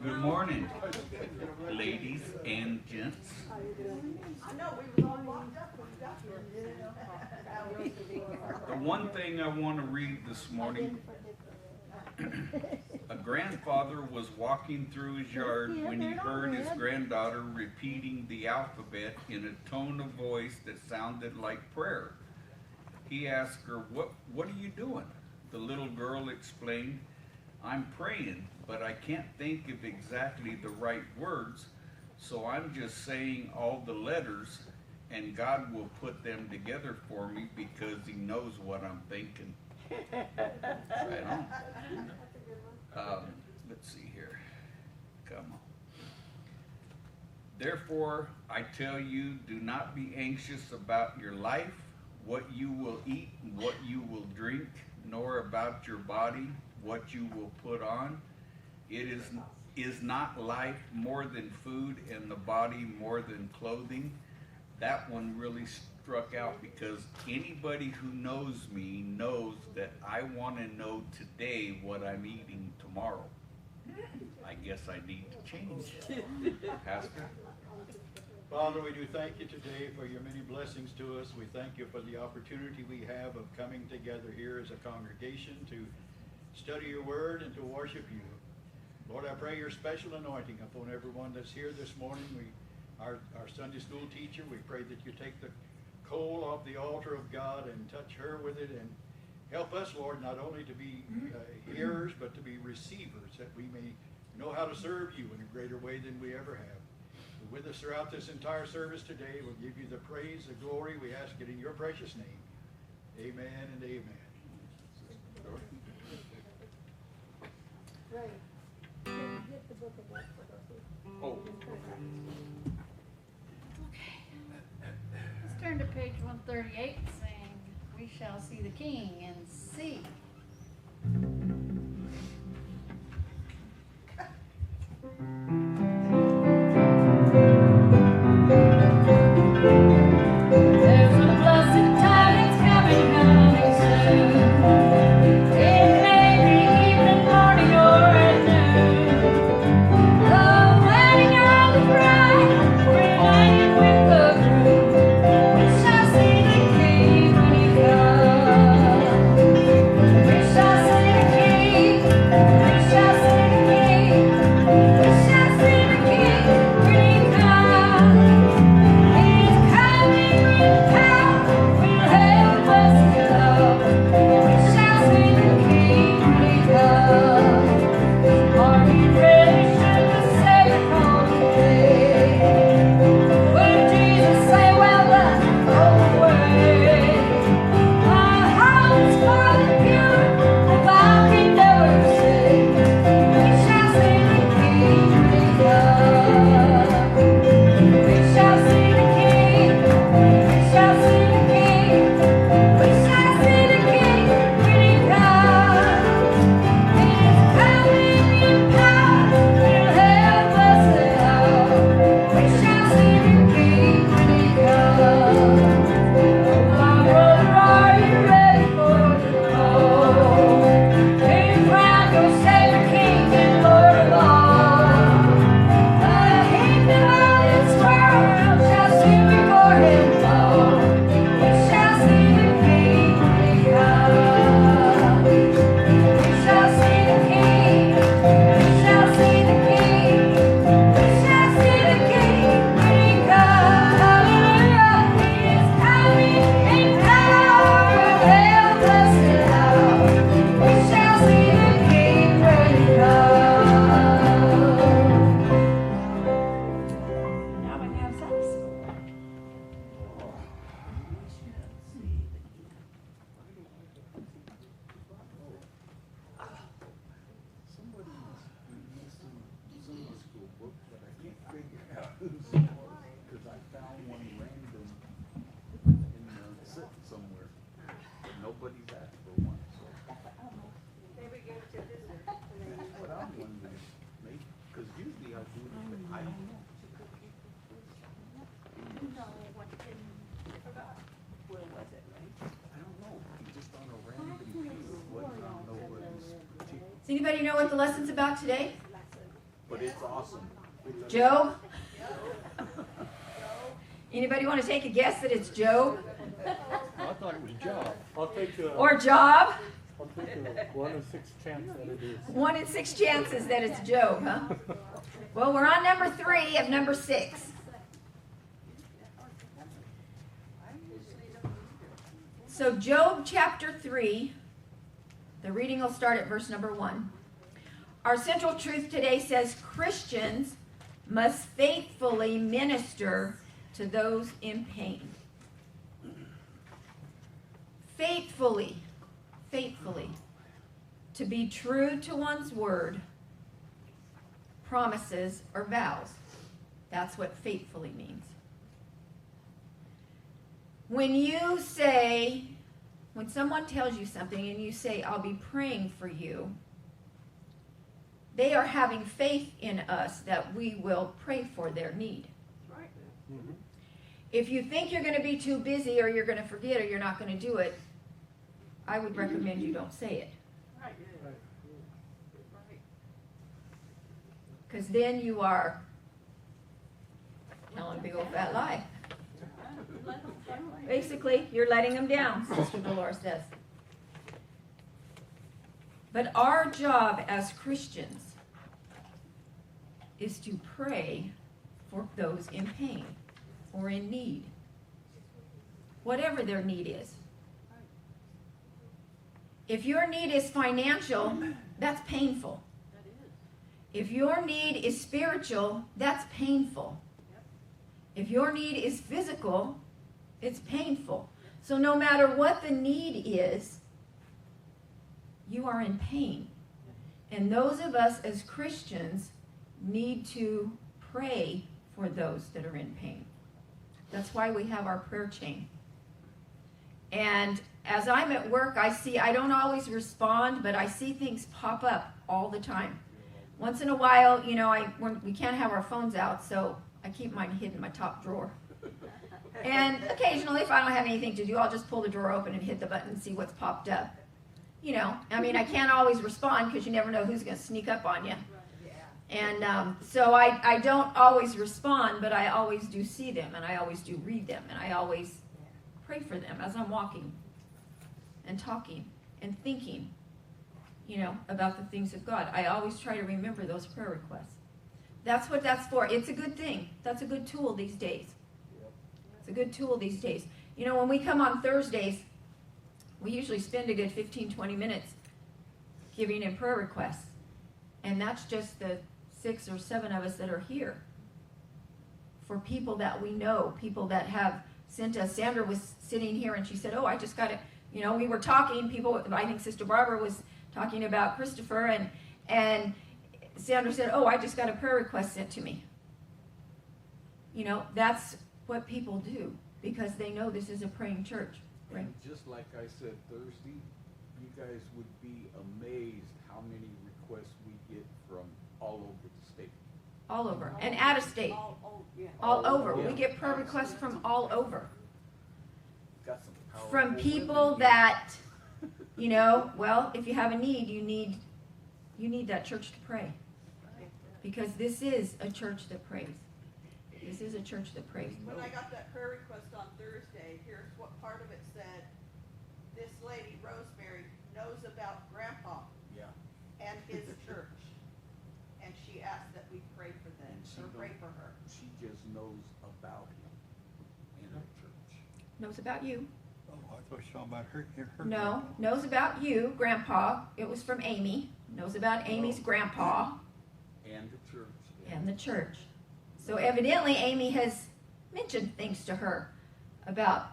Good morning, ladies and gents. I know we was all locked up when we got here. The one thing I want to read this morning, a grandfather was walking through his yard when he heard his granddaughter repeating the alphabet in a tone of voice that sounded like prayer. He asked her, what are you doing? The little girl explained, I'm praying, but I can't think of exactly the right words, so I'm just saying all the letters, and God will put them together for me because He knows what I'm thinking. Right on. Let's see here. Come on. Therefore, I tell you, do not be anxious about your life, what you will eat and what you will drink, nor about your body, what you will put on. It is not life more than food and the body more than clothing. That one really struck out because anybody who knows me knows that I want to know today what I'm eating tomorrow. I guess I need to change. Pastor? Father, we do thank you today for your many blessings to us. We thank you for the opportunity we have of coming together here as a congregation to study your word and to worship you. Lord, I pray your special anointing upon everyone that's here this morning. Our Sunday school teacher, we pray that you take the coal off the altar of God and touch her with it and help us, Lord, not only to be hearers, but to be receivers, that we may know how to serve you in a greater way than we ever have. With us throughout this entire service today, we'll give you the praise, the glory. We ask it in your precious name. Amen and amen. Right. Get the book of that for us. Oh. Okay. Let's turn to page 138, saying, "We shall see the King and see." There's a blessed tidings coming, coming soon. It may be evening, morning, or at noon. The wedding of the bride, reunited with the groom. We shall see the King when He comes. We shall see the King. We shall see the King. We shall see the King when He comes. He's coming with power, with heaven blessed love. We shall see the King when He comes. Are we ready? Should the Savior come today? Will Jesus say, well done, go away? My heart is for the pure, the vow can never say. We shall see the King when He comes. We shall see the King. We shall see the King. We shall see the King when He comes. He's coming in power, with heaven blessed love. We shall see the King when He comes. My brother, are you ready for the throne? King crown your Savior, King and Lord of all. The kingdom of this world shall soon before Him fall. We shall see the King when He comes. We shall see the King. We shall see the King. We shall see the King when He comes. Hallelujah. He is coming in power, with heaven blessed love. We shall see the King when He comes. Now we have us. Somebody missed some Sunday school book, but I can't figure out whose it was, because I found one random sitting somewhere, but nobody's asked for one, so. Maybe give it to this one. That's what I'm wondering, maybe, because usually I do it, but I don't know. Where was it, right? I don't know, just on a random piece, wasn't on nobody's particular. Does anybody know what the lesson's about today? but it's awesome. Job? Anybody want to take a guess that it's Job? I thought it was Job. I'll take a, Or Job? I'll take a 1 in 6 chance that it is. 1 in 6 chances that it's Job, huh? Well, we're on number 3 of number 6. So Job chapter 3, the reading will start at verse number 1. Our central truth today says Christians must faithfully minister to those in pain. Faithfully. To be true to one's word, promises, or vows. That's what faithfully means. When someone tells you something and you say, I'll be praying for you, they are having faith in us that we will pray for their need. Mhm. If you think you're going to be too busy or you're going to forget or you're not going to do it, I would recommend you don't say it. Right. Because then you are telling a big old fat lie. Basically, you're letting them down, Sister Dolores says. But our job as Christians is to pray for those in pain or in need, whatever their need is. If your need is financial, that's painful. If your need is spiritual, that's painful. If your need is physical, it's painful. So no matter what the need is, you are in pain. And those of us as Christians need to pray for those that are in pain. That's why we have our prayer chain. And as I'm at work, I don't always respond, but I see things pop up all the time. Once in a while, we can't have our phones out, so I keep mine hidden in my top drawer. And occasionally, if I don't have anything to do, I'll just pull the drawer open and hit the button and see what's popped up. I can't always respond because you never know who's going to sneak up on you. And so I don't always respond, but I always do see them, and I always do read them, and I always pray for them as I'm walking and talking and thinking, about the things of God. I always try to remember those prayer requests. That's what that's for. It's a good thing. That's a good tool these days. It's a good tool these days. When we come on Thursdays, we usually spend a good 15, 20 minutes giving in prayer requests. And that's just the 6 or 7 of us that are here. For people that we know, people that have sent us. Sandra was sitting here and she said, I just got to, we were talking, I think Sister Barbara was talking about Christopher, and Sandra said, I just got a prayer request sent to me. That's what people do, because they know this is a praying church. Right? And just like I said Thursday, you guys would be amazed how many requests we get from all over the state. All over. And out of state. All over. We get prayer requests from all over. Got some powerful From people women that, if you have a need, you need that church to pray. Because this is a church that prays. This is a church that prays. When I got that prayer request on Thursday, here's what part of it said. This lady, Rosemary, knows about Grandpa Yeah. and his church. And she asked that we pray for them, And she or pray for her. She just knows about him in her church. Knows about you. Oh, I thought you were talking about her. No, knows about you, Grandpa. It was from Amy. Knows about Amy's grandpa And the church. and the church. So evidently Amy has mentioned things to her about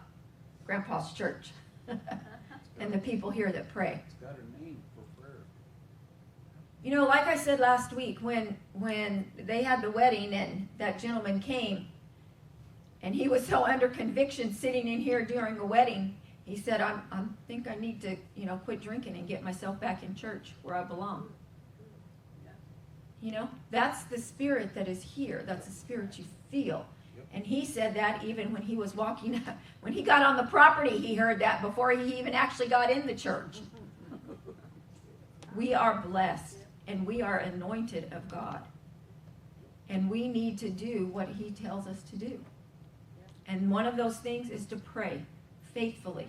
Grandpa's church and the people here that pray. It's got a name for prayer. Like I said last week, when they had the wedding and that gentleman came, and he was so under conviction sitting in here during a wedding, he said, I think I need to, quit drinking and get myself back in church where I belong. That's the spirit that is here. That's the spirit you feel. Yep. And he said that even when he was walking, when he got on the property, he heard that before he even actually got in the church. We are blessed and we are anointed of God. And we need to do what he tells us to do. And one of those things is to pray faithfully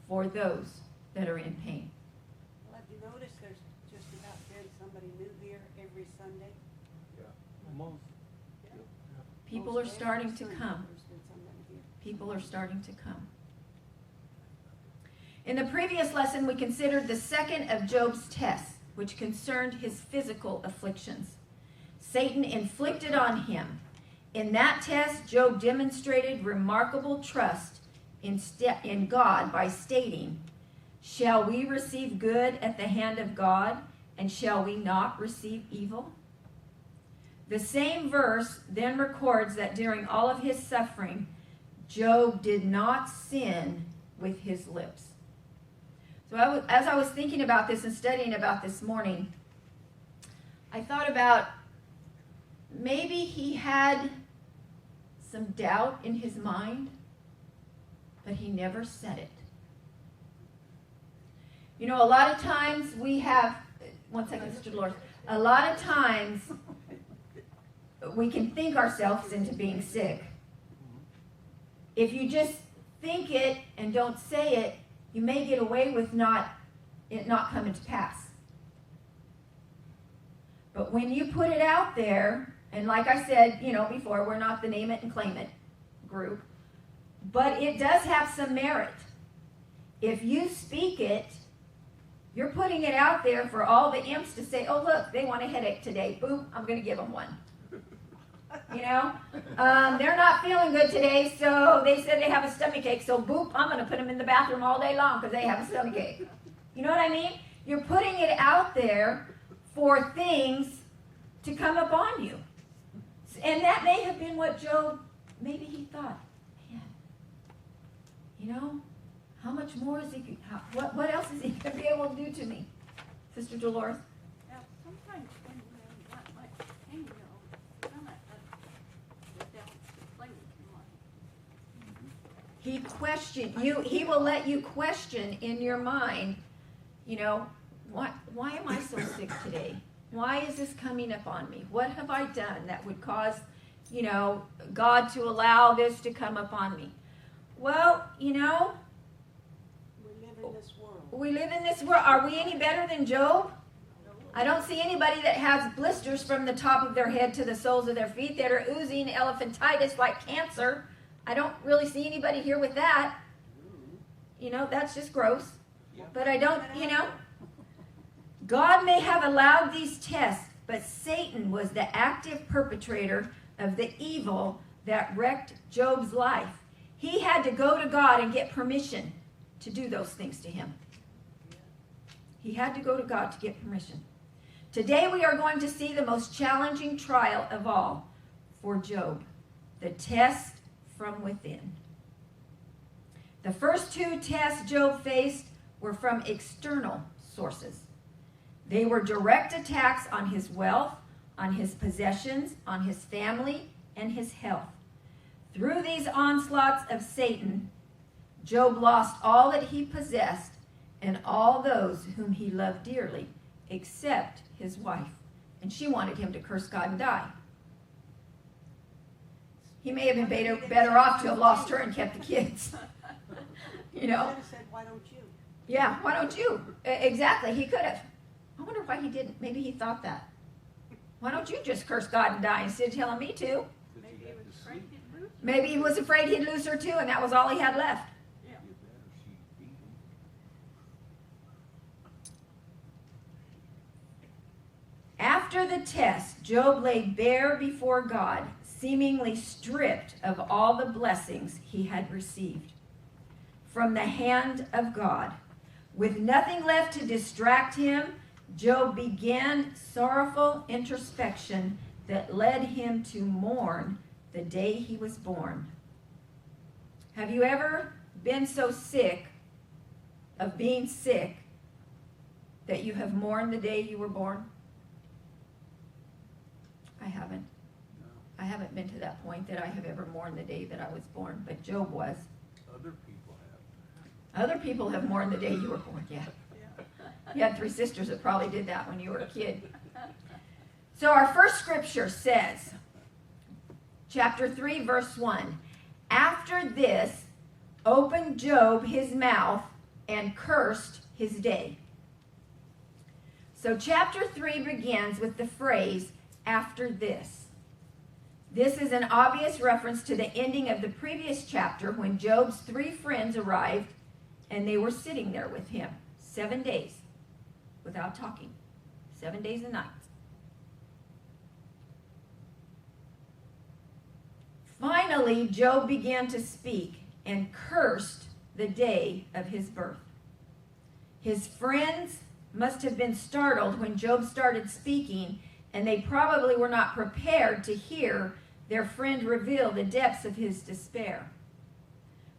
for those that are in pain. Well, have you noticed there's just about been somebody new here every Sunday? Almost. People are Most starting every to Sunday come. there's been somebody here. People are starting to come. In the previous lesson, we considered the second of Job's tests, which concerned his physical afflictions. Satan inflicted on him. In that test, Job demonstrated remarkable trust in God by stating, "Shall we receive good at the hand of God, and shall we not receive evil?" The same verse then records that during all of his suffering, Job did not sin with his lips. So as I was thinking about this and studying about this morning, I thought about maybe he had some doubt in his mind, but he never said it. You know, a lot of times we have, one second, Sister Dolores, a lot of times we can think ourselves into being sick. If you just think it and don't say it, you may get away with it not coming to pass. But when you put it out there, and like I said, before, we're not the name it and claim it group, but it does have some merit. If you speak it, you're putting it out there for all the imps to say, "Oh, look, they want a headache today. Boop, I'm going to give them one." They're not feeling good today, so they said they have a stomach ache, so boop, I'm going to put them in the bathroom all day long because they have a stomach ache. You know what I mean? You're putting it out there for things to come upon you. And that may have been what Job, maybe he thought, man, how much more is he, what else is he going to be able to do to me? Sister Dolores? Now, sometimes when we're not much pain, some of the devil's playing too much. He will let you question in your mind, why am I so sick today? Why is this coming upon me? What have I done that would cause, God to allow this to come upon me? Well, We live in this world. we live in this world. Are we any better than Job? I don't see anybody that has blisters from the top of their head to the soles of their feet that are oozing elephantitis like cancer. I don't really see anybody here with that. That's just gross. But I don't, God may have allowed these tests, but Satan was the active perpetrator of the evil that wrecked Job's life. He had to go to God and get permission to do those things to him. He had to go to God to get permission. Today we are going to see the most challenging trial of all for Job, the test from within. The first two tests Job faced were from external sources. They were direct attacks on his wealth, on his possessions, on his family, and his health. Through these onslaughts of Satan, Job lost all that he possessed and all those whom he loved dearly, except his wife. And she wanted him to curse God and die. He may have been better off to have lost her and kept the kids. He could have said, "Why don't you?" Yeah, why don't you? Exactly, he could have. I wonder why he didn't. Maybe he thought that. Why don't you just curse God and die instead of telling me to? Maybe he was afraid he'd lose. Maybe he was afraid he'd lose her too, and that was all he had left. After the test, Job lay bare before God, seemingly stripped of all the blessings he had received from the hand of God. With nothing left to distract him, Job began sorrowful introspection that led him to mourn the day he was born. Have you ever been so sick of being sick that you have mourned the day you were born? I haven't. I haven't been to that point that I have ever mourned the day that I was born, but Job was. Other people have. Other people have mourned the day you were born, yeah. You had 3 sisters that probably did that when you were a kid. So our first scripture says, chapter 3, verse 1, after this opened Job his mouth and cursed his day. So chapter 3 begins with the phrase, after this. This is an obvious reference to the ending of the previous chapter when Job's 3 friends arrived and they were sitting there with him 7 days without talking. 7 days and nights. Finally, Job began to speak and cursed the day of his birth. His friends must have been startled when Job started speaking, and they probably were not prepared to hear their friend reveal the depths of his despair.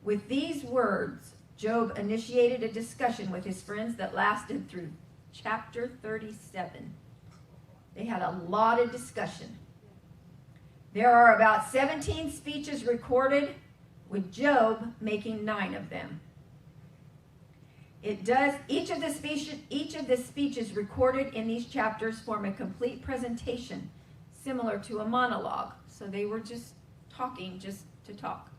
With these words, Job initiated a discussion with his friends that lasted through chapter 37. They had a lot of discussion. There are about 17 speeches recorded, with Job making 9 of them. Each of the speeches recorded in these chapters form a complete presentation, similar to a monologue. So they were just talking just to talk.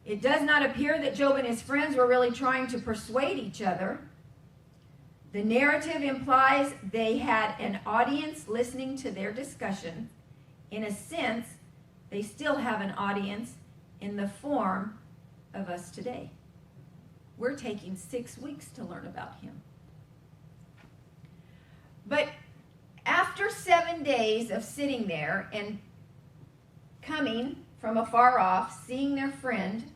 It does not appear that Job and his friends were really trying to persuade each other. The narrative implies they had an audience listening to their discussion. In a sense, they still have an audience in the form of us today. We're taking 6 weeks to learn about him. But after 7 days of sitting there and coming from afar off, seeing their friend,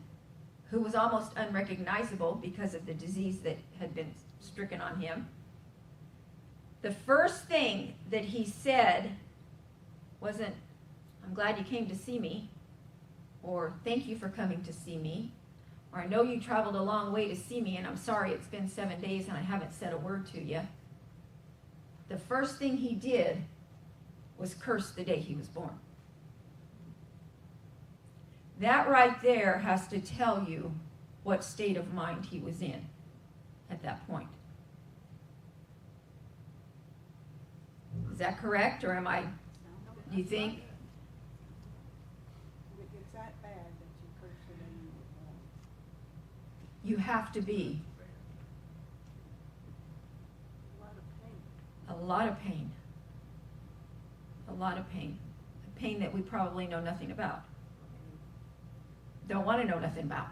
who was almost unrecognizable because of the disease that had been stricken on him, the first thing that he said wasn't, "I'm glad you came to see me," or "Thank you for coming to see me," or "I know you traveled a long way to see me and I'm sorry it's been 7 days and I haven't said a word to you." The first thing he did was curse the day he was born. That right there has to tell you what state of mind he was in at that point. Is that correct, or do you think? If it's that bad that you curse the day you were born. You have to be. A lot of pain. A lot of pain. A lot of pain. A pain that we probably know nothing about. Don't want to know nothing about.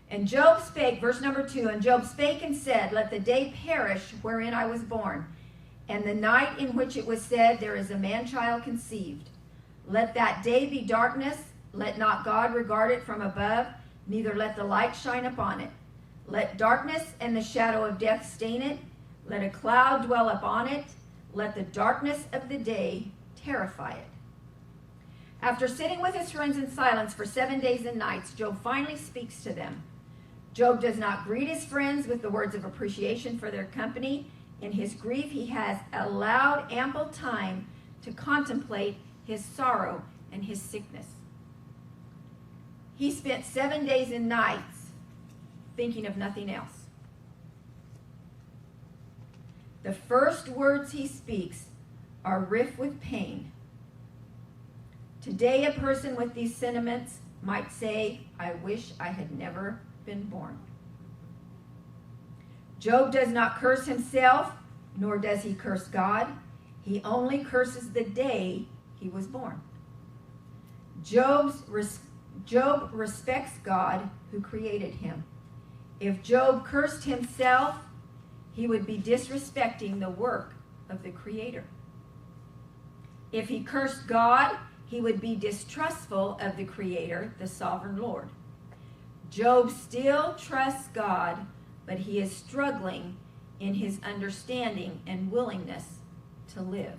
And Job spake, verse number 2, and Job spake and said, "Let the day perish wherein I was born, and the night in which it was said, there is a man-child conceived. Let that day be darkness, let not God regard it from above, neither let the light shine upon it. Let darkness and the shadow of death stain it, let a cloud dwell upon it, let the darkness of the day terrify it." After sitting with his friends in silence for 7 days and nights, Job finally speaks to them. Job does not greet his friends with the words of appreciation for their company. In his grief, he has allowed ample time to contemplate his sorrow and his sickness. He spent 7 days and nights thinking of nothing else. The first words he speaks are rife with pain. Today, a person with these sentiments might say, "I wish I had never been born." Job does not curse himself, nor does he curse God. He only curses the day he was born. Job respects God who created him. If Job cursed himself, he would be disrespecting the work of the Creator. If he cursed God, he would be distrustful of the Creator, the Sovereign Lord. Job still trusts God, but he is struggling in his understanding and willingness to live.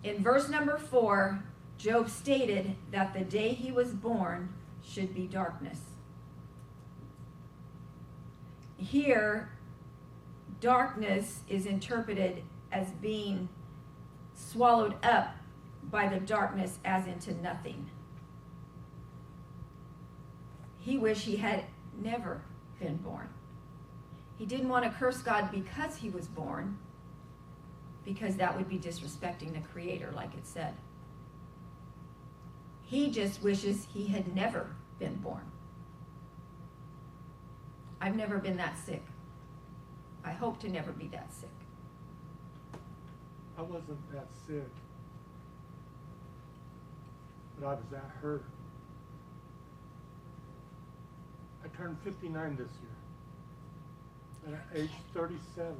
In verse number 4, Job stated that the day he was born should be darkness. Here, darkness is interpreted as being swallowed up by the darkness as into nothing. He wished he had never been born. He didn't want to curse God because he was born, because that would be disrespecting the Creator, like it said. He just wishes he had never been born. I've never been that sick. I hope to never be that sick. I wasn't that sick, but I was that hurt. I turned 59 this year. And at age 37,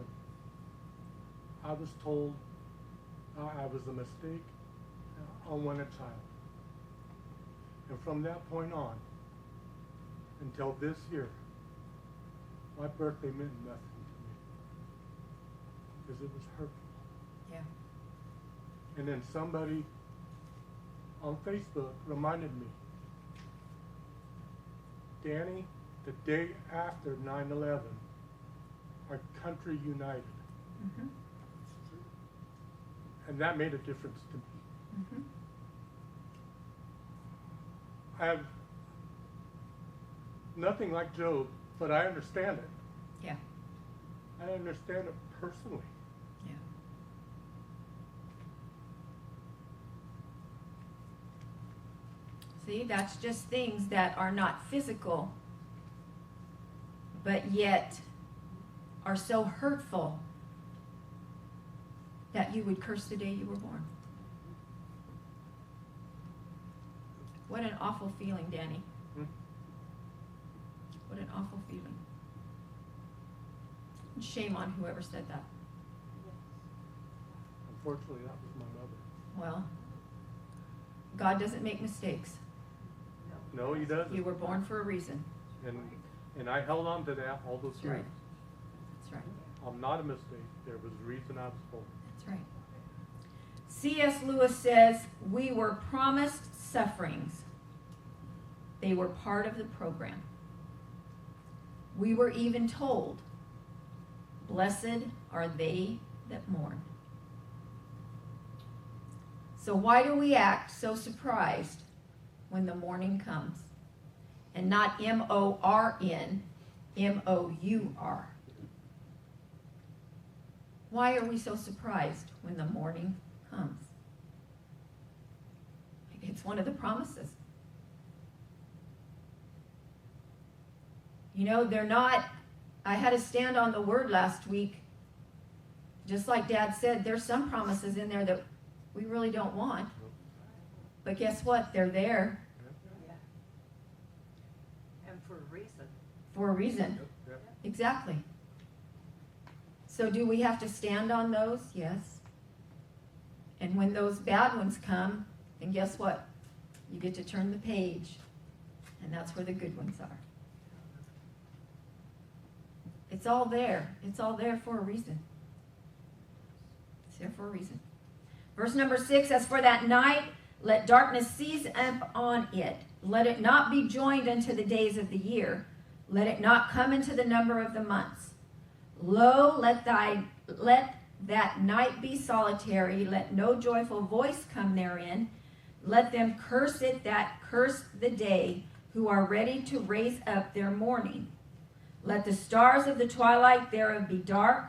I was told I was a mistake. I wanted a child. And from that point on, until this year, my birthday meant nothing to me. Because it was hurtful. Yeah. And then somebody on Facebook reminded me, Danny, the day after 9/11, our country united. Mm-hmm. And that made a difference to me. Mm-hmm. I have nothing like Job, but I understand it. Yeah. I understand it personally. Yeah. See, that's just things that are not physical, but yet are so hurtful that you would curse the day you were born. What an awful feeling, Danny. What an awful feeling. And shame on whoever said that. Unfortunately, that was my mother. Well, God doesn't make mistakes. No, he doesn't. You were born for a reason. And I held on to that all those That's years. right. That's right. I'm not a mistake. There was a reason I was born. That's right. C.S. Lewis says, we were promised sufferings. They were part of the program. We were even told, blessed are they that mourn. So why do we act so surprised when the morning comes? And not M-O-R-N, M-O-U-R. Why are we so surprised when the morning comes? It's one of the promises. You know, they're not, I had to stand on the word last week. Just like Dad said, there's some promises in there that we really don't want. But guess what? They're there. And for a reason. For a reason. Yep. Exactly. So do we have to stand on those? Yes. And when those bad ones come, then guess what? You get to turn the page. And that's where the good ones are. It's all there. It's all there for a reason. It's there for a reason. Verse number 6, as for that night, let darkness seize up on it. Let it not be joined unto the days of the year. Let it not come into the number of the months. Lo, let that night be solitary. Let no joyful voice come therein. Let them curse it that curse the day, who are ready to raise up their mourning. Let the stars of the twilight thereof be dark.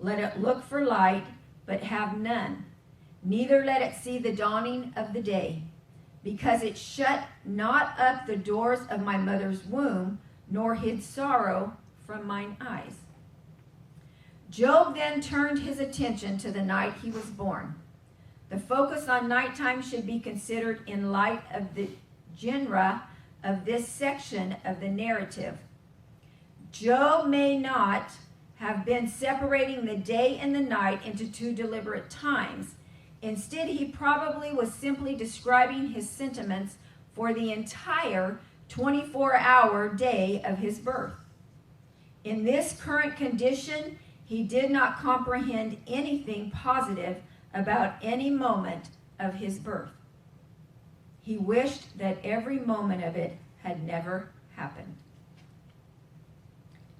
Let it look for light, but have none. Neither let it see the dawning of the day, because it shut not up the doors of my mother's womb, nor hid sorrow from mine eyes. Job then turned his attention to the night he was born. The focus on nighttime should be considered in light of the genre of this section of the narrative. Job may not have been separating the day and the night into two deliberate times. Instead, he probably was simply describing his sentiments for the entire 24-hour day of his birth. In this current condition, he did not comprehend anything positive about any moment of his birth. He wished that every moment of it had never happened.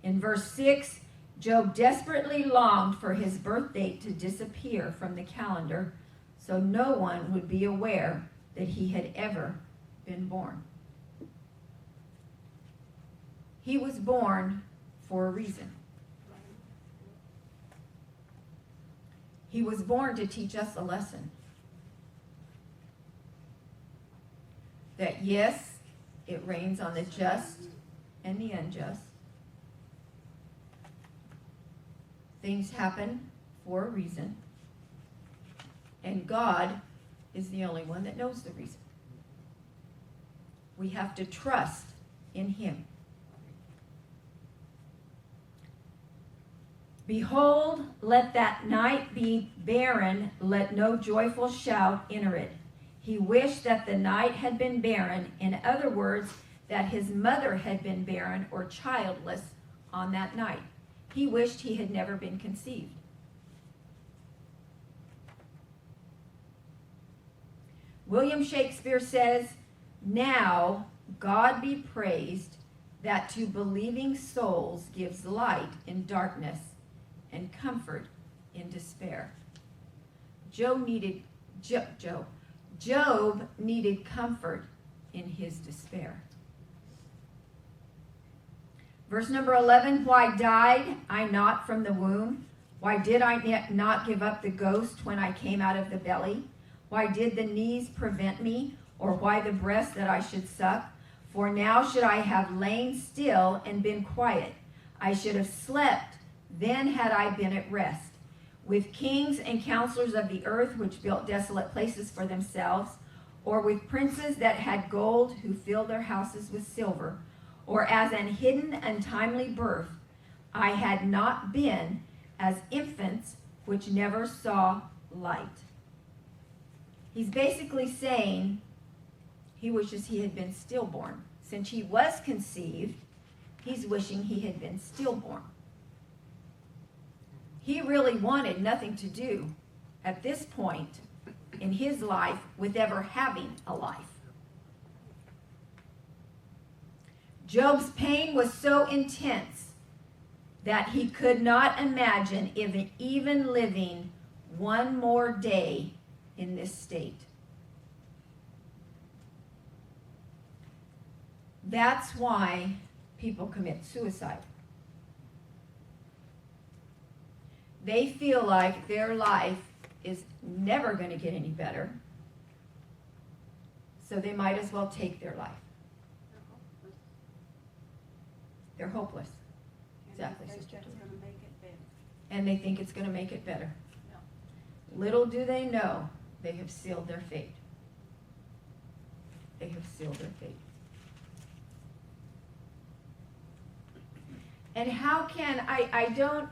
In verse 6, Job desperately longed for his birth date to disappear from the calendar so no one would be aware that he had ever been born. He was born for a reason. He was born to teach us a lesson. That yes, it rains on the just and the unjust. Things happen for a reason. And God is the only one that knows the reason. We have to trust in Him. Behold, let that night be barren, let no joyful shout enter it. He wished that the night had been barren, in other words, that his mother had been barren or childless on that night. He wished he had never been conceived. William Shakespeare says, "Now God be praised that to believing souls gives light in darkness and comfort in despair." Job needed comfort in his despair. Verse number 11, why died I not from the womb? Why did I not give up the ghost when I came out of the belly? Why did the knees prevent me, or why the breast that I should suck? For now should I have lain still and been quiet. I should have slept, then had I been at rest. With kings and counselors of the earth, which built desolate places for themselves, or with princes that had gold, who filled their houses with silver, or as an hidden untimely birth, I had not been as infants which never saw light. He's basically saying he wishes he had been stillborn. Since he was conceived, he's wishing he had been stillborn. He really wanted nothing to do at this point in his life with ever having a life. Job's pain was so intense that he could not imagine even living one more day in this state. That's why people commit suicide. They feel like their life is never going to get any better, so they might as well take their life. They're hopeless. Exactly. And they think it's going to make it better. Little do they know, they have sealed their fate. They have sealed their fate. And how can I don't,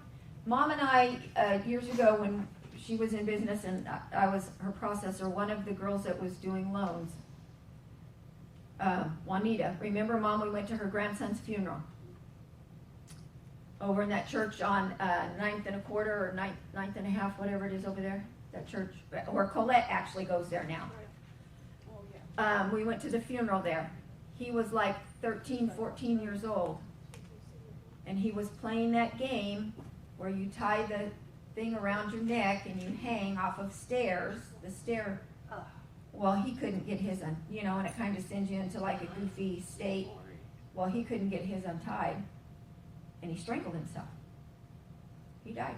Mom and I, years ago when she was in business and I was her processor, one of the girls that was doing loans, Juanita, remember, Mom, we went to her grandson's funeral over in that church on 9th and a quarter or 9th and a half, whatever it is over there, that church, or Colette actually goes there now. We went to the funeral there. He was like 13, 14 years old. And he was playing that game where you tie the thing around your neck and you hang off of stairs, the stair. Well, he couldn't get his, and it kind of sends you into like a goofy state. Well, he couldn't get his untied, and he strangled himself. He died.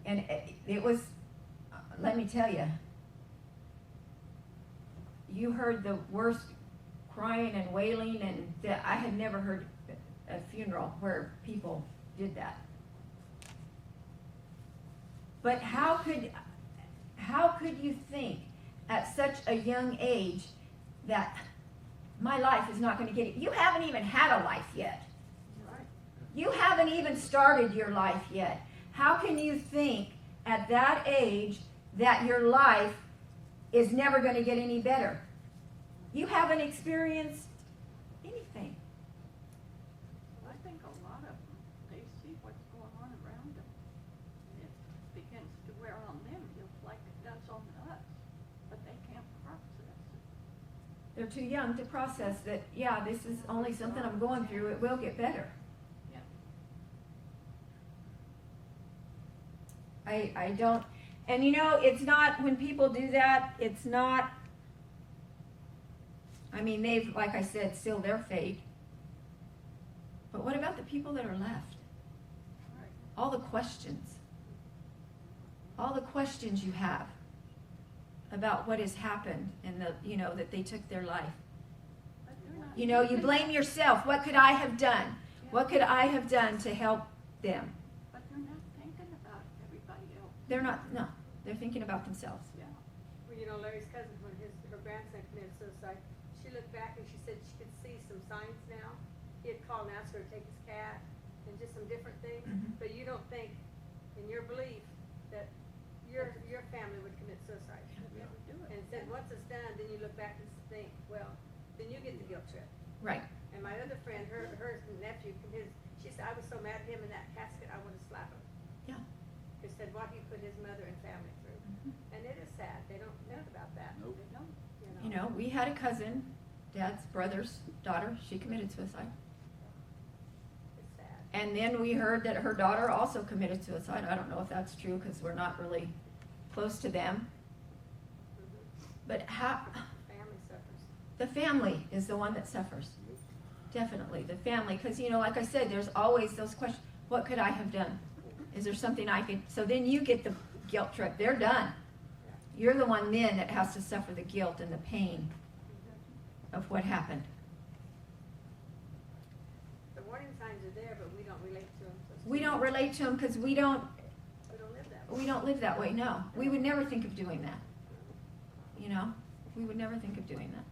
And it was, let me tell you, you heard the worst crying and wailing, and I had never heard a funeral where people did that. But how could you think at such a young age that my life is not going to get it? You haven't even had a life yet. You haven't even started your life yet. How can you think at that age that your life is never going to get any better? You haven't experienced anything. I think a lot of them, they see what's going on around them, and it begins to wear on them just like it does on us, but they can't process it. They're too young to process that, yeah, this is only something I'm going through, it will get better. I don't, and it's not, when people do that, it's not, they've, like I said, sealed their fate. But what about the people that are left? All the questions. all the questions you have about what has happened and that they took their life. But they're not You thinking blame yourself. What could I have done? What could I have done to help them? But they're not thinking about everybody else. They're not, no, they're thinking about themselves. Yeah. Well, Larry's cousin, when her grandson committed suicide, she looked back and she said she could see some signs now. He had called and asked her to take his cat and just some different things. Mhm. But you don't think, in your belief, that your family would commit suicide. Never do it. And said, once it's done, then you look back and think, well, then you get the guilt trip. Right. And my other friend, her nephew committed, she said, I was so mad at him in that casket, I wanted to slap him. Yeah. He said what he put his mother and family through. And it is sad, they don't think about that. Nope. They don't. We had a cousin, Dad's brother's daughter, she committed suicide. It's sad. And then we heard that her daughter also committed suicide. I don't know if that's true because we're not really close to them. But Family suffers. the family is the one that suffers. Definitely, the family. Because, like I said, there's always those questions. What could I have done? Is there something I could? So then you get the guilt trip. They're done. You're the one then that has to suffer the guilt and the pain of what happened. The warning signs are there, but we don't relate to them. So We don't relate to them because we don't live that way. We don't live that way, no. We would never think of doing that. We would never think of doing that.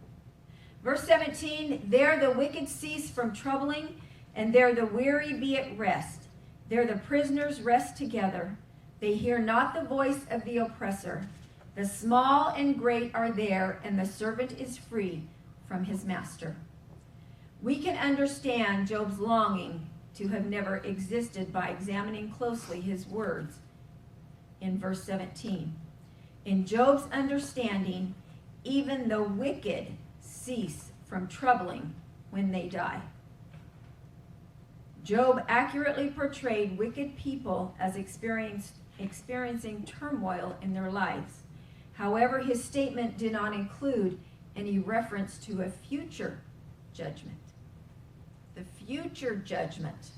Verse 17, there the wicked cease from troubling, and there the weary be at rest. There the prisoners rest together. They hear not the voice of the oppressor. The small and great are there, and the servant is free from his master. We can understand Job's longing to have never existed by examining closely his words in verse 17. In Job's understanding, even the wicked cease from troubling when they die. Job accurately portrayed wicked people as experiencing turmoil in their lives. However, his statement did not include any reference to a future judgment. The future judgment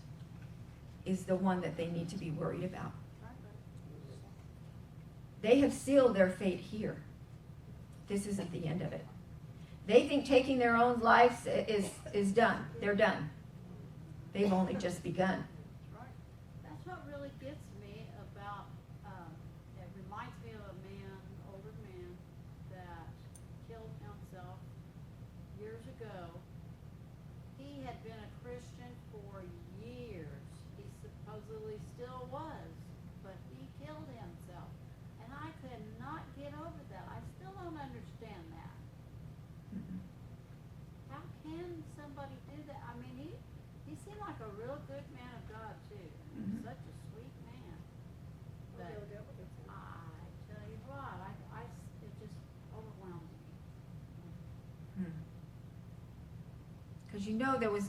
is the one that they need to be worried about. They have sealed their fate here. This isn't the end of it. They think taking their own lives is done. They're done. They've only just begun. That's what really gets me about, it reminds me of a man, older man, that killed himself years ago. He had been a Christian for years. He supposedly still was, but he killed himself. And I could not get over that. I still don't understand that. How can somebody do that? I mean, he seemed like a real good man of God, too. Such a sweet man. But I tell you what, it just overwhelmed me. Because there was,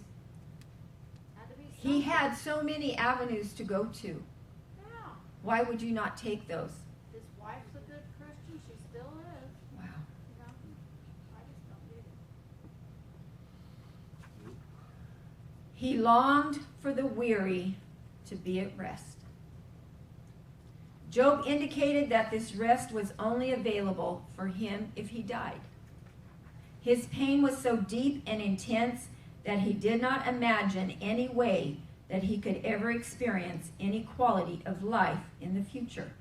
Had to be he something. had so many avenues to go to. Yeah. Why would you not take those? His wife's a good Christian. She still is. Wow. You know, I just don't get it. He longed for the weary to be at rest. Job indicated that this rest was only available for him if he died. His pain was so deep and intense that he did not imagine any way that he could ever experience any quality of life in the future.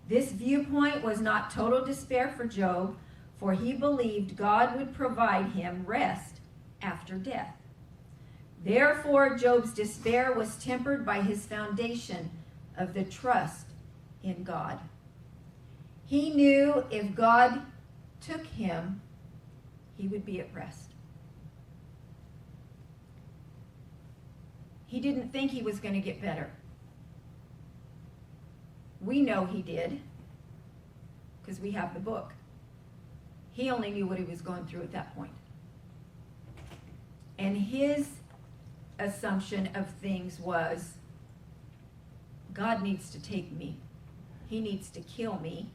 This viewpoint was not total despair for Job, for he believed God would provide him rest after death. Therefore, Job's despair was tempered by his foundation of the trust in God. He knew if God took him, he would be at rest. He didn't think he was going to get better. We know he did, because we have the book. He only knew what he was going through at that point. And his assumption of things was, God needs to take me. He needs to kill me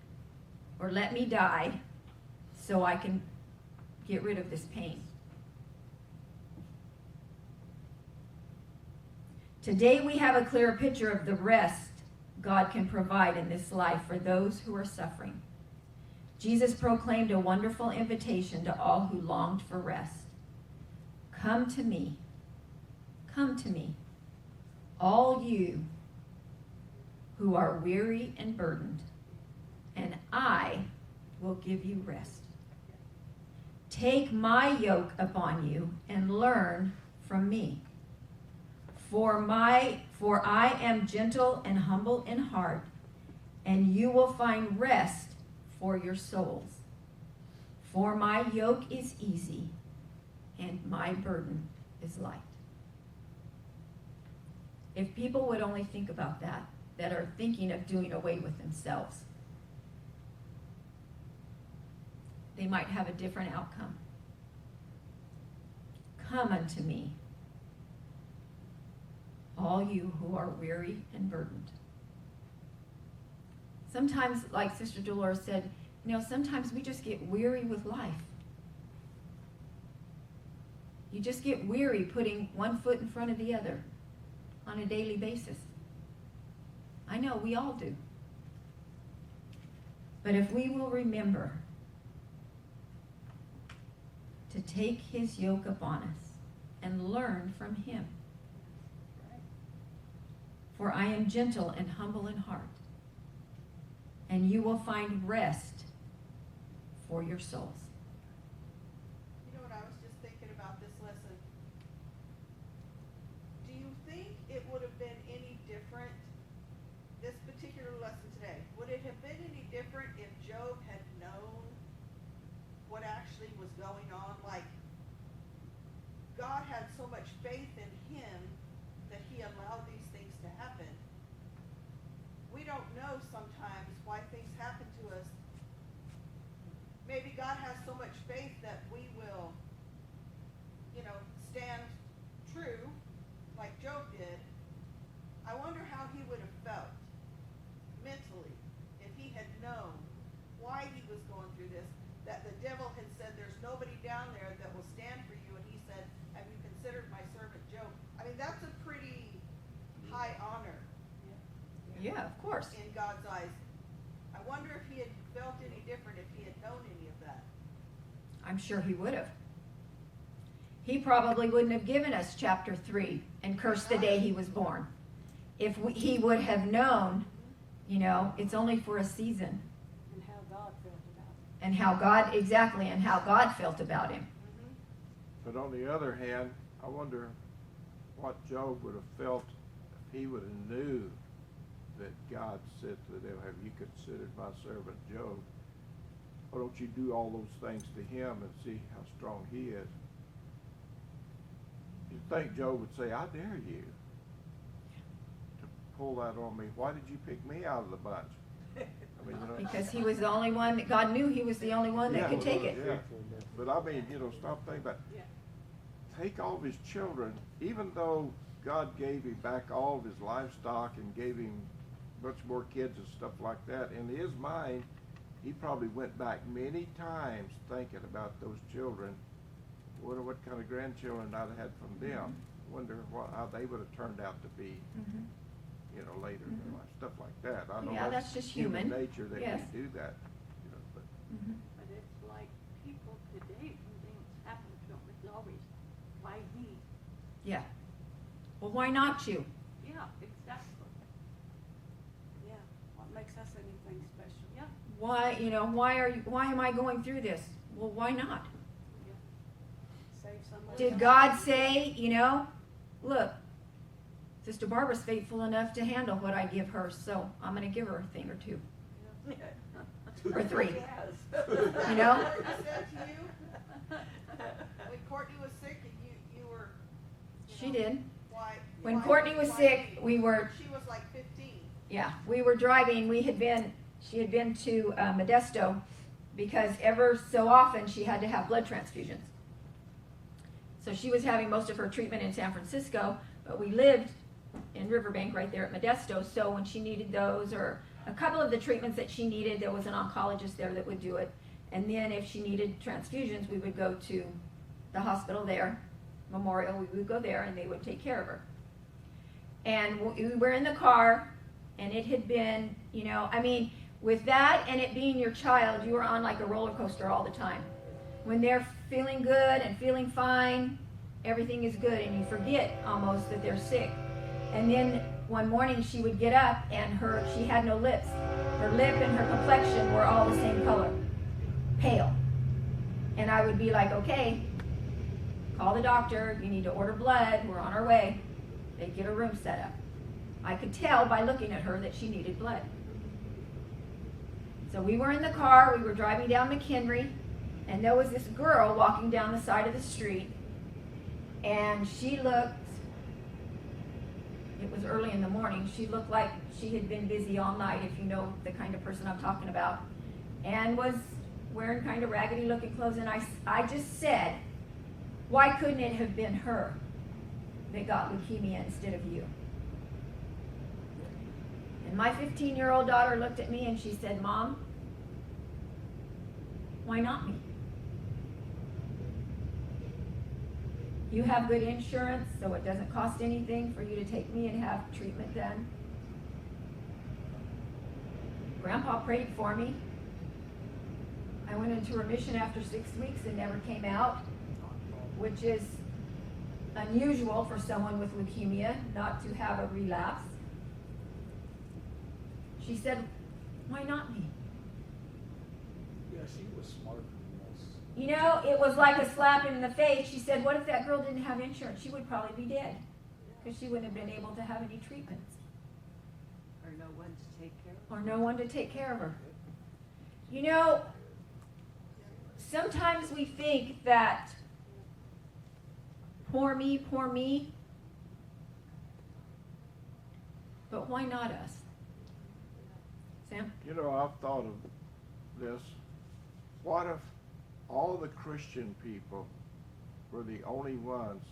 or let me die so I can get rid of this pain. Today we have a clearer picture of the rest God can provide in this life for those who are suffering. Jesus proclaimed a wonderful invitation to all who longed for rest. Come to me, all you who are weary and burdened, and I will give you rest. Take my yoke upon you and learn from me. For I am gentle and humble in heart, and you will find rest for your souls. For my yoke is easy, and my burden is light. If people would only think about that are thinking of doing away with themselves, they might have a different outcome. Come unto me, all you who are weary and burdened. Sometimes, like Sister Dolores said, sometimes we just get weary with life. You just get weary putting one foot in front of the other on a daily basis. I know we all do. But if we will remember to take his yoke upon us and learn from him. For I am gentle and humble in heart, and you will find rest for your souls. You know what I was just thinking about this lesson? Do you think it would have been any different, this particular lesson today, would it have been any different if Job had known what actually was going on? Like, God had so much faith in him that he allowed these things to happen. We don't know sometimes why things happen to us. Maybe God has so much faith that we will, stand true like Job did. I wonder how he would have felt mentally if he had known why he was going through this, that the devil had said there's nobody down there that will stand for you, and he said, have you considered my servant Job? I mean, that's a pretty high honor. Yeah, of course. In God's eyes. I wonder if he had felt any different if he had known any of that. I'm sure he would have. He probably wouldn't have given us chapter 3 and cursed the day he was born. If he would have known, it's only for a season. And how God felt about it. And how God felt about him. But on the other hand, I wonder what Job would have felt if he would have knew that God said to them, have you considered my servant Job? Why don't you do all those things to him and see how strong he is? You'd think Job would say, I dare you to pull that on me. Why did you pick me out of the bunch? I mean, Because he was the only one, that God knew he was the only one that could take it. Yeah. But I mean, stop thinking about it. Take all of his children, even though God gave him back all of his livestock and gave him much more kids and stuff like that. In his mind, he probably went back many times thinking about those children. Wonder what kind of grandchildren I'd have had from them. Wonder how they would have turned out to be, later in their life. Stuff like that. I know that's just human nature that yes. we do that. But But it's like people today, when things happen to them, it's always, why me? Yeah. Well, why not you? Yeah, exactly. Yeah, what makes us anything special? Yeah. Why am I going through this? Well, why not? Save somebody. Did God say, look, Sister Barbara's faithful enough to handle what I give her, so I'm going to give her a thing or two. Or 3. Yes. You know? I said to you, when Courtney was sick and you were, She did. why? When why- Courtney was why sick, me? we were, She was like 15. yeah, we were driving. She had been to Modesto because ever so often she had to have blood transfusions. So she was having most of her treatment in San Francisco, but we lived in Riverbank right there at Modesto. So when she needed those, or a couple of the treatments that she needed, there was an oncologist there that would do it. And then if she needed transfusions, we would go to the hospital there, Memorial. We would go there and they would take care of her. And we were in the car And it had been, you know, I mean, with that and it being your child, you were on like a roller coaster all the time. When they're feeling good and feeling fine, everything is good, and you forget almost that they're sick. And then one morning she would get up and she had no lips. Her lip and her complexion were all the same color, pale. And I would be like, okay, call the doctor, you need to order blood, we're on our way. They'd get a room set up. I could tell by looking at her that she needed blood. So we were in the car, we were driving down McHenry, and there was this girl walking down the side of the street, and she looked, it was early in the morning, she looked like she had been busy all night, if you know the kind of person I'm talking about, and was wearing kind of raggedy looking clothes. And I just said, why couldn't it have been her that got leukemia instead of you? And my 15-year-old daughter looked at me and she said, Mom, why not me? You have good insurance, so it doesn't cost anything for you to take me and have treatment done. Grandpa prayed for me. I went into remission after 6 weeks and never came out, which is unusual for someone with leukemia not to have a relapse. She said, why not me? Yeah, she was smarter than most. You know, it was like a slap in the face. She said, what if that girl didn't have insurance? She would probably be dead because she wouldn't have been able to have any treatments. Or no one to take care of. Or no one to take care of her. You know, sometimes we think that poor me, but why not us? Sam? You know, I've thought of this. What if all the Christian people were the only ones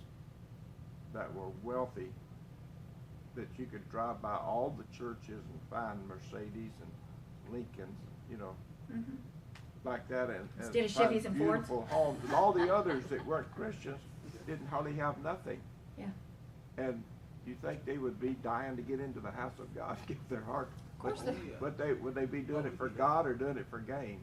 that were wealthy, that you could drive by all the churches and find Mercedes and Lincolns, you know, like that, and Instead of find Chevys and Fords. beautiful homes, and all the others that weren't Christians didn't hardly have nothing. Yeah. And you think they would be dying to get into the house of God, give their heart? Of course they But would they be doing it for God or doing it for gain?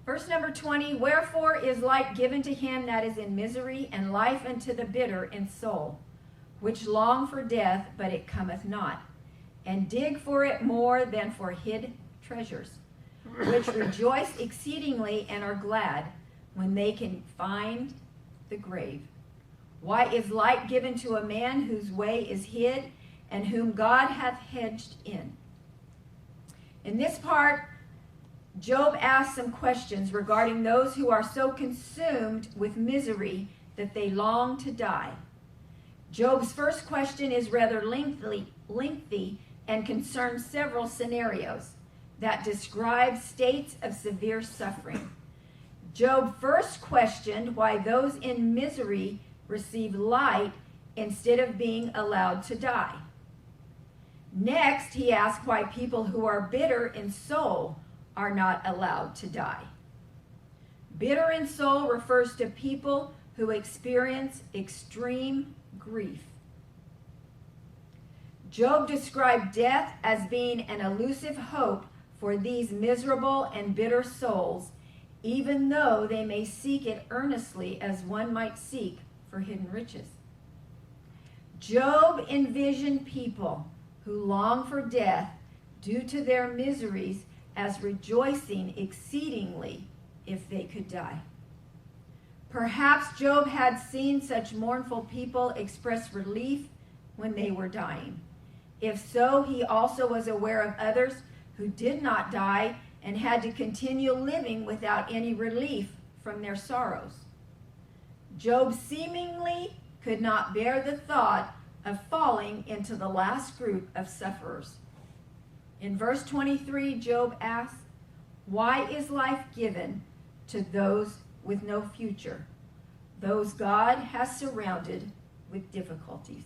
Verse number 20, wherefore is light given to him that is in misery, and life unto the bitter in soul, which long for death, but it cometh not, and dig for it more than for hid treasures, which rejoice exceedingly and are glad when they can find the grave. Why is light given to a man whose way is hid, and whom God hath hedged in? In this part, Job asks some questions regarding those who are so consumed with misery that they long to die. Job's first question is rather lengthy and concerns several scenarios that describe states of severe suffering. Job first questioned why those in misery receive light instead of being allowed to die. Next, he asked why people who are bitter in soul are not allowed to die. Bitter in soul refers to people who experience extreme grief. Job described death as being an elusive hope for these miserable and bitter souls, even though they may seek it earnestly as one might seek for hidden riches. Job envisioned people who long for death due to their miseries as rejoicing exceedingly if they could die. Perhaps Job had seen such mournful people express relief when they were dying. If so, he also was aware of others who did not die and had to continue living without any relief from their sorrows. Job seemingly could not bear the thought of falling into the last group of sufferers. In verse 23, Job asks, why is life given to those with no future, those God has surrounded with difficulties?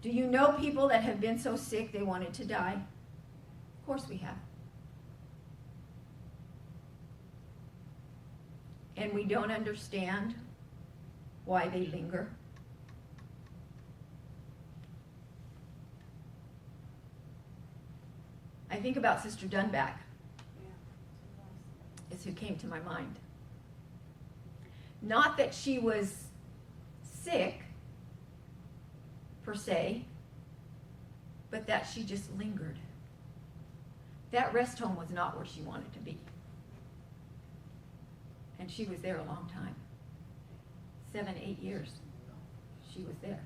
Do you know people that have been so sick they wanted to die? Of course we have. And we don't understand why they linger. I think about Sister Dunback. Is who came to my mind. Not that she was sick, per se, but that she just lingered. That rest home was not where she wanted to be. And she was there a long time. 7, 8 years. She was there.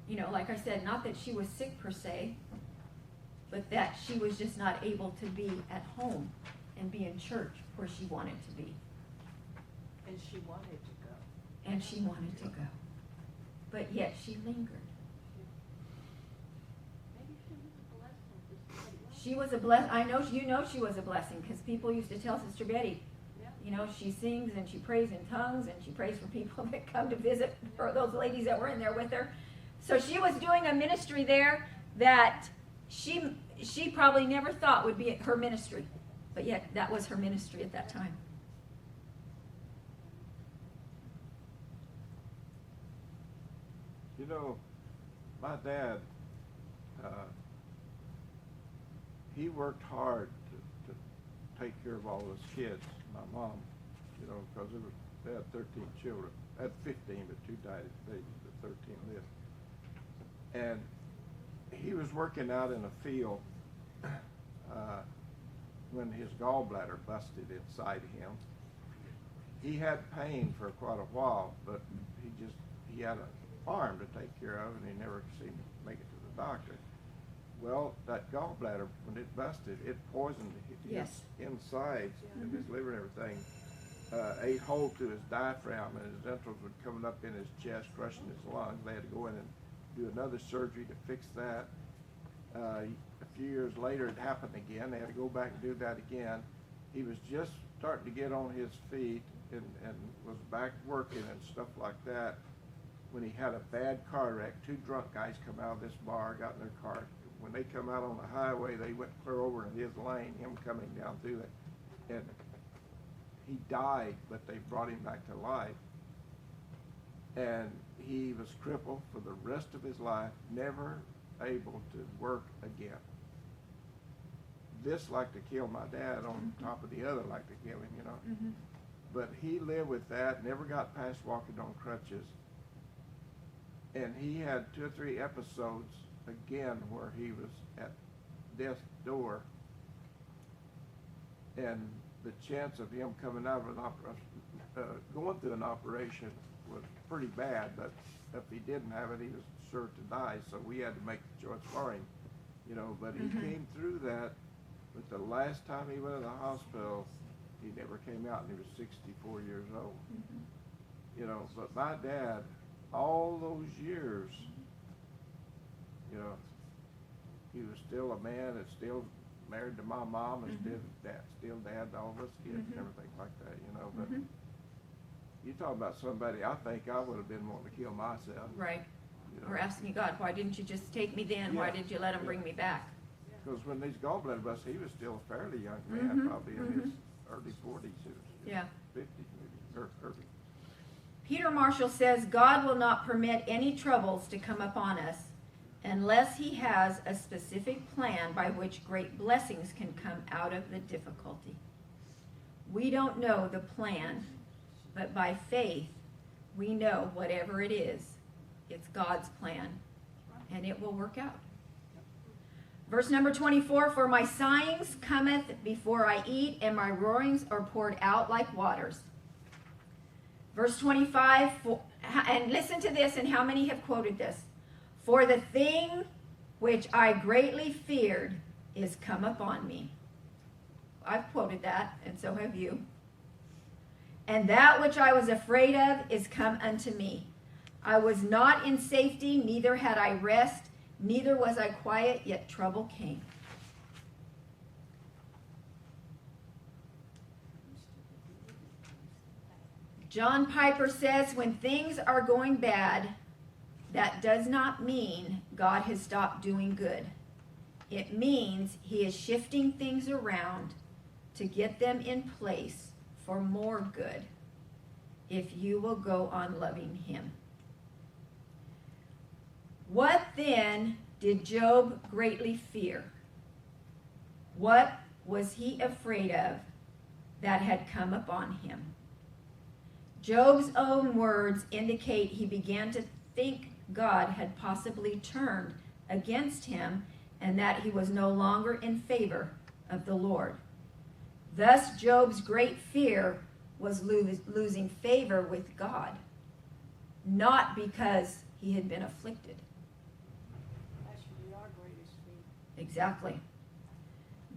You know, like I said, not that she was sick per se, but that she was just not able to be at home and be in church where she wanted to be. And she wanted to go. And she wanted to go. But yet she lingered. Maybe she was a blessing to somebody else. She was a I know, you know she was a blessing, because people used to tell Sister Betty, Yeah. you know, she sings and she prays in tongues and she prays for people that come to visit, or those ladies that were in there with her. So she was doing a ministry there that she probably never thought would be her ministry. But yet that was her ministry at that time. You know, my dad, he worked hard to take care of all his kids. My mom, you know, because they had 13 children. They had 15, but 2 died at baby, but 13 lived. And he was working out in a field when his gallbladder busted inside him. He had pain for quite a while, but he had a farm to take care of, and he never seemed to make it to the doctor. Well, that gallbladder, when it busted, it poisoned his insides and his liver and everything. Ate hole through his diaphragm, and his entrails were coming up in his chest, crushing his lungs. They had to go in and do another surgery to fix that. A few years later, it happened again. They had to go back and do that again. He was just starting to get on his feet and was back working and stuff like that when he had a bad car wreck. 2 drunk guys come out of this bar, got in their car. When they come out on the highway, they went clear over in his lane, him coming down through it. And he died, but they brought him back to life. And he was crippled for the rest of his life, never able to work again. This like to kill my dad on top of the other like to kill him, you know. Mm-hmm. But he lived with that, never got past walking on crutches. And he had 2 or 3 episodes again where he was at death's door. And the chance of him coming out of an going through an operation was pretty bad, but if he didn't have it, he was sure to die, so we had to make the choice for him, you know. But he came through that, but the last time he went to the hospital, he never came out, and he was 64 years old. You know, but my dad, all those years, you know, he was still a man and still married to my mom and still dad to all of us kids and everything like that, you know. But you talk about somebody, I think I would have been wanting to kill myself. Right. You know? Or asking God, why didn't you just take me then? Why Yeah. did you let him bring me back? Because when these gallbladder busts, he was still a fairly young man, probably in his early 40s, Yeah. 50s maybe, or 30. Peter Marshall says, God will not permit any troubles to come upon us unless he has a specific plan by which great blessings can come out of the difficulty. We don't know the plan, but by faith, we know whatever it is, it's God's plan, and it will work out. Verse number 24, for my sighings cometh before I eat, and my roarings are poured out like waters. Verse 25, and listen to this, and how many have quoted this? For the thing which I greatly feared is come upon me. I've quoted that, and so have you. And that which I was afraid of is come unto me. I was not in safety, neither had I rest, neither was I quiet, yet trouble came. John Piper says, when things are going bad, that does not mean God has stopped doing good. It means he is shifting things around to get them in place for more good, if you will go on loving him. What then did Job greatly fear? What was he afraid of that had come upon him? Job's own words indicate he began to think God had possibly turned against him and that he was no longer in favor of the Lord. Thus, Job's great fear was losing favor with God, not because he had been afflicted. That should be our greatest fear. Exactly.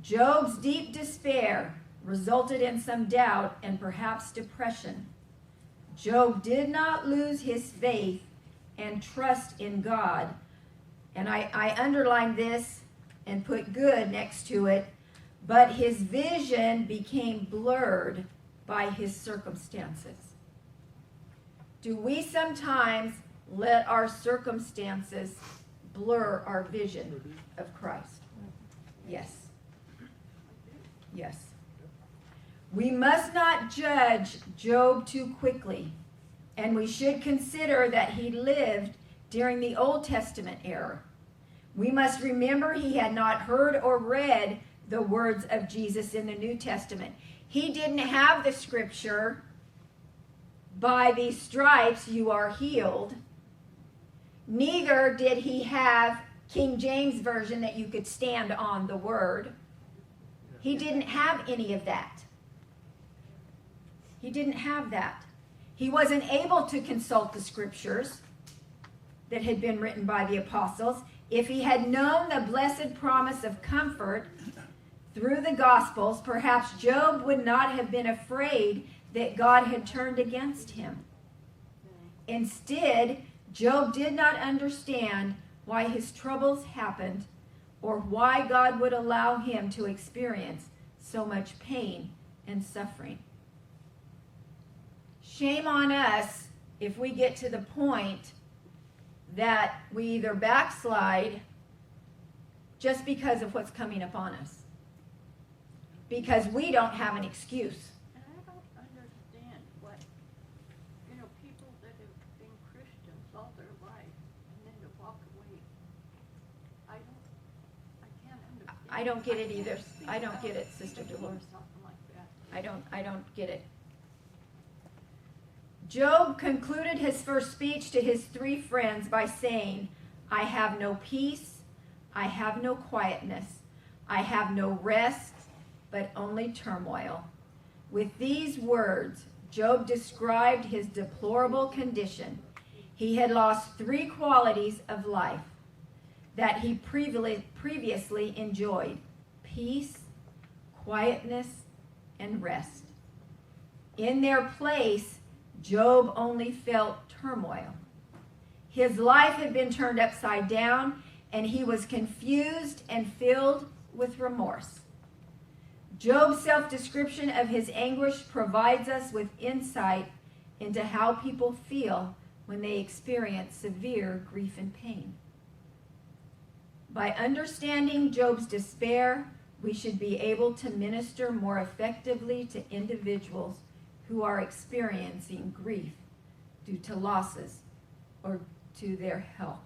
Job's deep despair resulted in some doubt and perhaps depression. Job did not lose his faith and trust in God. And I underlined this and put good next to it, but his vision became blurred by his circumstances. Do we sometimes let our circumstances blur our vision of Christ? Yes. Yes. We must not judge Job too quickly, and we should consider that he lived during the Old Testament era. We must remember he had not heard or read the words of Jesus in the New Testament. He didn't have the scripture, "By these stripes you are healed." Neither did he have King James Version that you could stand on the word. He didn't have any of that. He didn't have that. He wasn't able to consult the scriptures that had been written by the apostles. If he had known the blessed promise of comfort through the Gospels, perhaps Job would not have been afraid that God had turned against him. Instead, Job did not understand why his troubles happened or why God would allow him to experience so much pain and suffering. Shame on us if we get to the point that we either backslide just because of what's coming upon us, because we don't have an excuse. And I don't understand what, people that have been Christians all their life and then to walk away. I can't understand. I don't get it either. can't I don't see get it, how Sister people Dolores. do something like that. I don't get it. Job concluded his first speech to his three friends by saying, "I have no peace, I have no quietness, I have no rest, but only turmoil." With these words, Job described his deplorable condition. He had lost three qualities of life that he previously enjoyed: peace, quietness, and rest. In their place, Job only felt turmoil. His life had been turned upside down, and he was confused and filled with remorse. Job's self-description of his anguish provides us with insight into how people feel when they experience severe grief and pain. By understanding Job's despair, we should be able to minister more effectively to individuals who are experiencing grief due to losses or to their health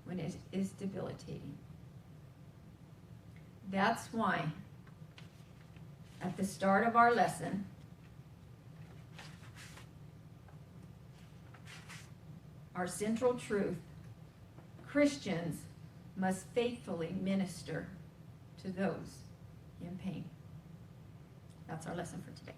when it is debilitating. That's why at the start of our lesson, our central truth, Christians must faithfully minister to those in pain. That's our lesson for today.